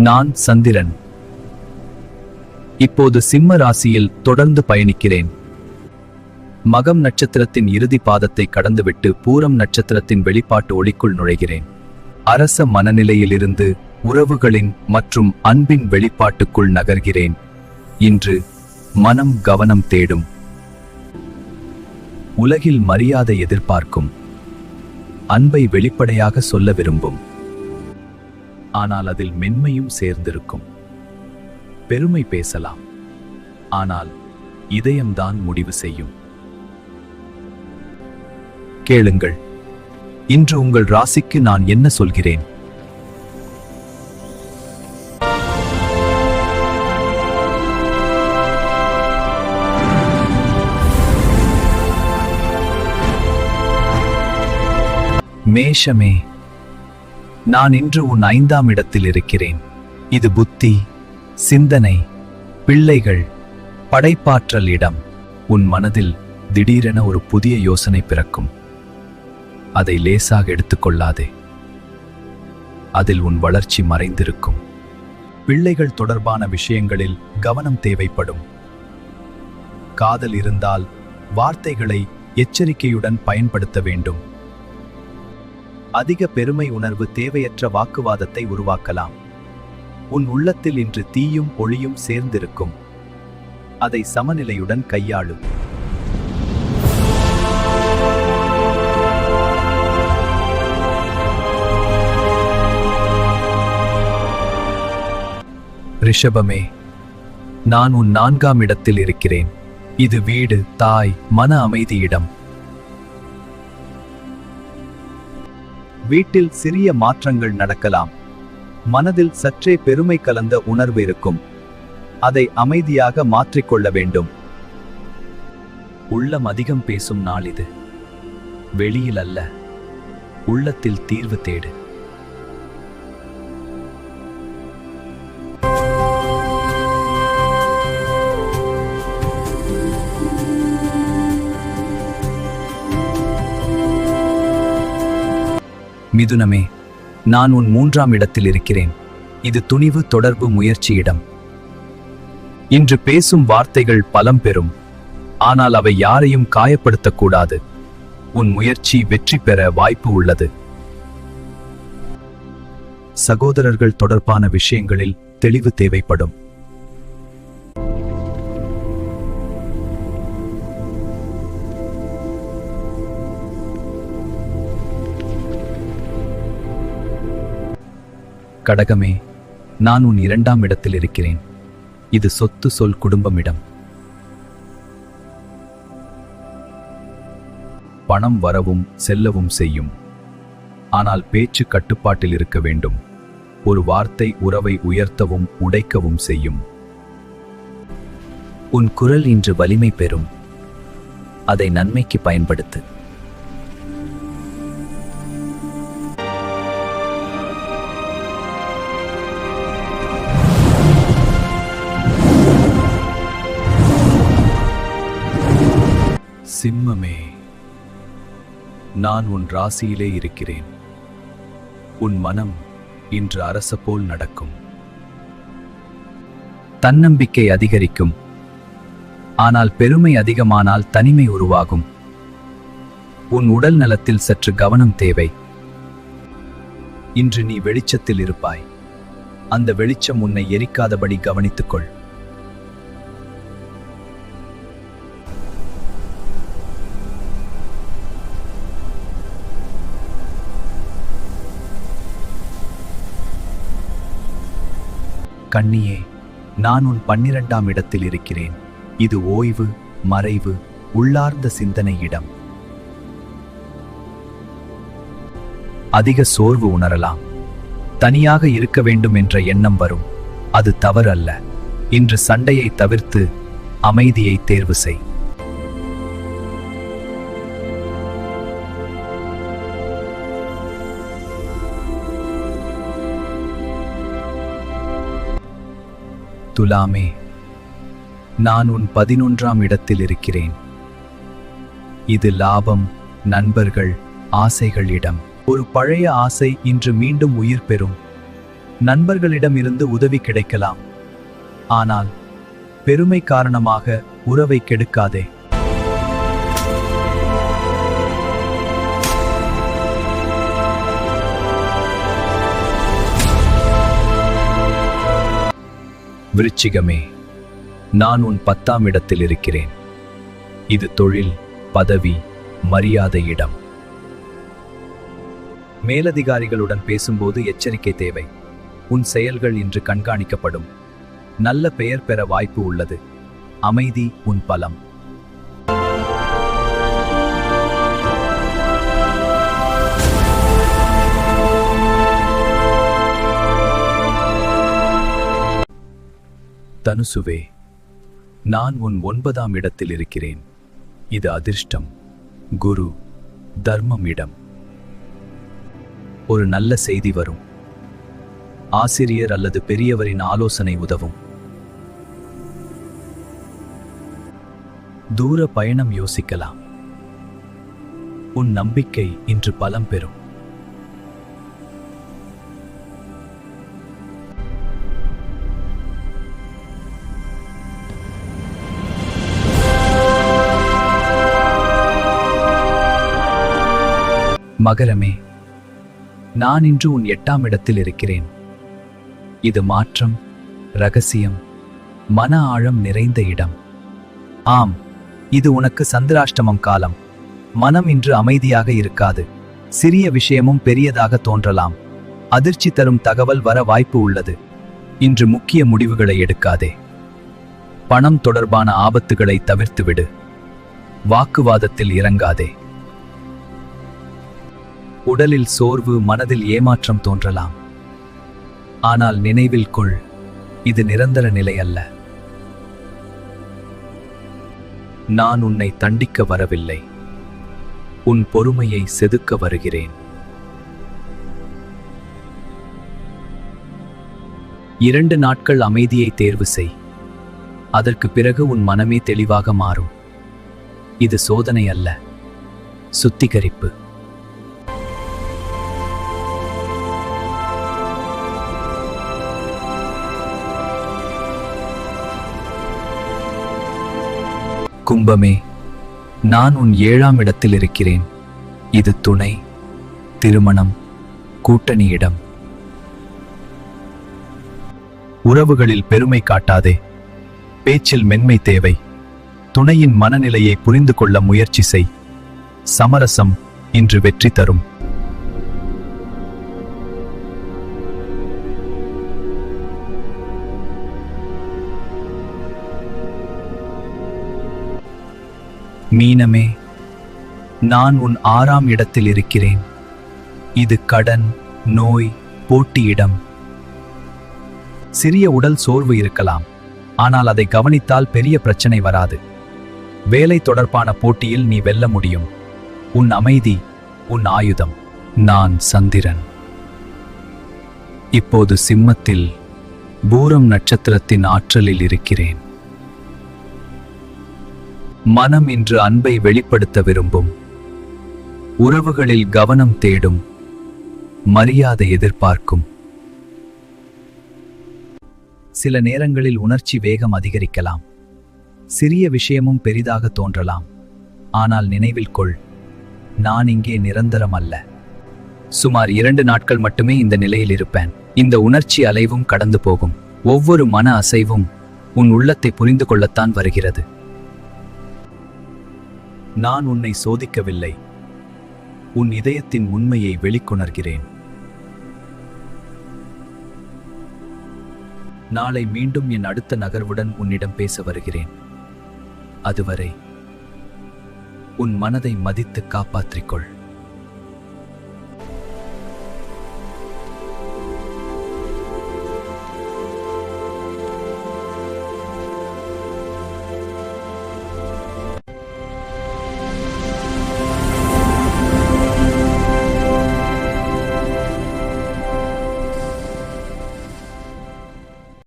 நான் சந்திரன். இப்போது சிம்ம ராசியில் தொடர்ந்து பயணிக்கிறேன். மகம் நட்சத்திரத்தின் இறுதி பாதத்தை கடந்துவிட்டு பூரம் நட்சத்திரத்தின் வெளிப்பாட்டு ஒளிக்குள் நுழைகிறேன். அரச மனநிலையிலிருந்து உறவுகளின் மற்றும் அன்பின் வெளிப்பாட்டுக்குள் நகர்கிறேன். இன்று மனம் கவனம் தேடும். உலகில் மரியாதை எதிர்பார்க்கும். அன்பை வெளிப்படையாக சொல்ல விரும்பும். ஆனால் அதில் மென்மையும் சேர்ந்திருக்கும். பெருமை பேசலாம், ஆனால் இதயம்தான் முடிவு செய்யும். கேளுங்கள், இன்று உங்கள் ராசிக்கு நான் என்ன சொல்கிறேன். மேஷமே, நான் இன்று உன் 5ஆம் இடத்தில் இருக்கிறேன். இது புத்தி, சிந்தனை, பிள்ளைகள், படைப்பாற்றல் இடம். உன் மனதில் திடீரென ஒரு புதிய யோசனை பிறக்கும். அதை லேசாக எடுத்துக்கொள்ளாதே. அதில் உன் வளர்ச்சி மறைந்திருக்கும். பிள்ளைகள் தொடர்பான விஷயங்களில் கவனம் தேவைப்படும். காதல் இருந்தால் வார்த்தைகளை எச்சரிக்கையுடன் பயன்படுத்த வேண்டும். அதிக பெருமை உணர்வு தேவையற்ற வாக்குவாதத்தை உருவாக்கலாம். உன் உள்ளத்தில் இன்று தீயும் ஒளியும் சேர்ந்திருக்கும். அதை சமநிலையுடன் கையாளும். ரிஷபமே, நான் உன் 4ஆம் இடத்தில் இருக்கிறேன். இது வீடு, தாய், மன அமைதியிடம். வீட்டில் சிறிய மாற்றங்கள் நடக்கலாம். மனதில் சற்றே பெருமை கலந்த உணர்வு இருக்கும். அதை அமைதியாக மாற்றிக்கொள்ள வேண்டும். உள்ளம் அதிகம் பேசும் நாள் இது. வெளியில் அல்ல, உள்ளத்தில் தீர்வு தேடு. மிதுனமே, நான் உன் 3ஆம் இடத்தில் இருக்கிறேன். இது துணிவு, தொடர்பு, முயற்சியிடம். இன்று பேசும் வார்த்தைகள் பலம் பெறும். ஆனால் அவை யாரையும் காயப்படுத்தக்கூடாது. உன் முயற்சி வெற்றி பெற வாய்ப்பு உள்ளது. சகோதரர்கள் தொடர்பான விஷயங்களில் தெளிவு தேவைப்படும். கடகமே, நான் உன் 2ஆம் இடத்தில் இருக்கிறேன். இது சொத்து, சொல், குடும்பமிடம். பணம் வரவும் செல்லவும் செய்யும். ஆனால் பேச்சு கட்டுப்பாட்டில் இருக்க வேண்டும். ஒரு வார்த்தை உறவை உயர்த்தவும் உடைக்கவும் செய்யும். உன் குரல் இன்று வலிமை பெறும். அதை நன்மைக்கு பயன்படுத்து. சிம்மமே, நான் உன் ராசியிலே இருக்கிறேன். உன் மனம் இன்று அரச போல் நடக்கும். தன்னம்பிக்கை அதிகரிக்கும். ஆனால் பெருமை அதிகமானால் தனிமை உருவாகும். உன் உடல் நலத்தில் சற்று கவனம் தேவை. இன்று நீ வெளிச்சத்தில் இருப்பாய். அந்த வெளிச்சம் உன்னை எரிக்காதபடி கவனித்துக்கொள். கன்னியே, நான் உன் 12ஆம் இடத்தில் இருக்கிறேன். இது ஓய்வு, மறைவு, உள்ளார்ந்த சிந்தனை இடம். அதிக சோர்வு உணரலாம். தனியாக இருக்க வேண்டும் என்ற எண்ணம் வரும். அது தவறு அல்ல. இன்று சண்டையை தவிர்த்து அமைதியை தேர்வு செய். துலாமே, நான் உன் 11ஆம் இடத்தில் இருக்கிறேன். இது லாபம், நண்பர்கள், ஆசைகள் இடம். ஒரு பழைய ஆசை இன்று மீண்டும் உயிர் பெறும். நண்பர்களிடமிருந்து உதவி கிடைக்கலாம், ஆனால் பெருமை காரணமாக உறவை கெடுக்காதே. விருச்சிகமே, நான் உன் 10ஆம் இடத்தில் இருக்கிறேன். இது தொழில், பதவி, மரியாதை இடம். மேலதிகாரிகளுடன் பேசும்போது எச்சரிக்கை தேவை. உன் செயல்கள் இன்று கண்காணிக்கப்படும். நல்ல பெயர் பெற வாய்ப்பு உள்ளது. அமைதி உன் பலம். தனுசுவே, நான் உன் 9ஆம் இடத்தில் இருக்கிறேன். இது அதிர்ஷ்டம், குரு, தர்மம் இடம். ஒரு நல்ல செய்தி வரும். ஆசிரியர் அல்லது பெரியவரின் ஆலோசனை உதவும். தூர பயணம் யோசிக்கலாம். உன் நம்பிக்கை இன்று பலம் பெறும். மகரமே, நான் இன்று உன் 8ஆம் இடத்தில் இருக்கிறேன். இது மாற்றம், ரகசியம், மன ஆழம் நிறைந்த இடம். ஆம், இது உனக்கு சந்திராஷ்டமம் காலம். மனம் இன்று அமைதியாக இருக்காது. சிறிய விஷயமும் பெரியதாக தோன்றலாம். அதிர்ச்சி தரும் தகவல் வர வாய்ப்பு உள்ளது. இன்று முக்கிய முடிவுகளை எடுக்காதே. பணம் தொடர்பான ஆபத்துகளை தவிர்த்துவிடு. வாக்குவாதத்தில் இறங்காதே. உடலில் சோர்வு, மனதில் ஏமாற்றம் தோன்றலாம். ஆனால் நினைவில் கொள், இது நிரந்தர நிலை அல்ல. நான் உன்னை தண்டிக்க வரவில்லை. உன் பொறுமையை செதுக்க வருகிறேன். 2 நாட்கள் அமைதியை தேர்வு செய். அதற்கு பிறகு உன் மனமே தெளிவாக மாறும். இது சோதனை அல்ல, சுத்திகரிப்பு. கும்பமே, நான் உன் 7ஆம் இடத்தில் இருக்கிறேன். இது துணை, திருமணம், கூட்டணி இடம். உறவுகளில் பெருமை காட்டாதே. பேச்சில் மென்மை தேவை. துணையின் மனநிலையை புரிந்து கொள்ள முயற்சி செய். சமரசம் இன்று வெற்றி தரும். மீனமே, நான் உன் 6ஆம் இடத்தில் இருக்கிறேன். இது கடன், நோய், போட்டியிடம். சிறிய உடல் சோர்வு இருக்கலாம், ஆனால் அதை கவனித்தால் பெரிய பிரச்சனை வராது. வேலை தொடர்பான போட்டியில் நீ வெல்ல முடியும். உன் அமைதி உன் ஆயுதம். நான் சந்திரன். இப்போது சிம்மத்தில் பூரம் நட்சத்திரத்தின் ஆற்றலில் இருக்கிறேன். மனம் இன்று அன்பை வெளிப்படுத்த விரும்பும். உறவுகளில் கவனம் தேடும். மரியாதை எதிர்பார்க்கும். சில நேரங்களில் உணர்ச்சி வேகம் அதிகரிக்கலாம். சிறிய விஷயமும் பெரிதாக தோன்றலாம். ஆனால் நினைவில் கொள், நான் இங்கே நிரந்தரம் அல்ல. சுமார் 2 நாட்கள் மட்டுமே இந்த நிலையில் இருப்பேன். இந்த உணர்ச்சி அலைவும் கடந்து போகும். ஒவ்வொரு மன அசைவும் உன் உள்ளத்தை புரிந்து கொள்ளத்தான் வருகிறது. நான் உன்னை சோதிக்கவில்லை. உன் இதயத்தின் உண்மையை வெளிக்கொணர்கிறேன். நாளை மீண்டும் என் அடுத்த நகர்வுடன் உன்னிடம் பேச வருகிறேன். அதுவரை உன் மனதை மதித்து காப்பாற்றிக்கொள்.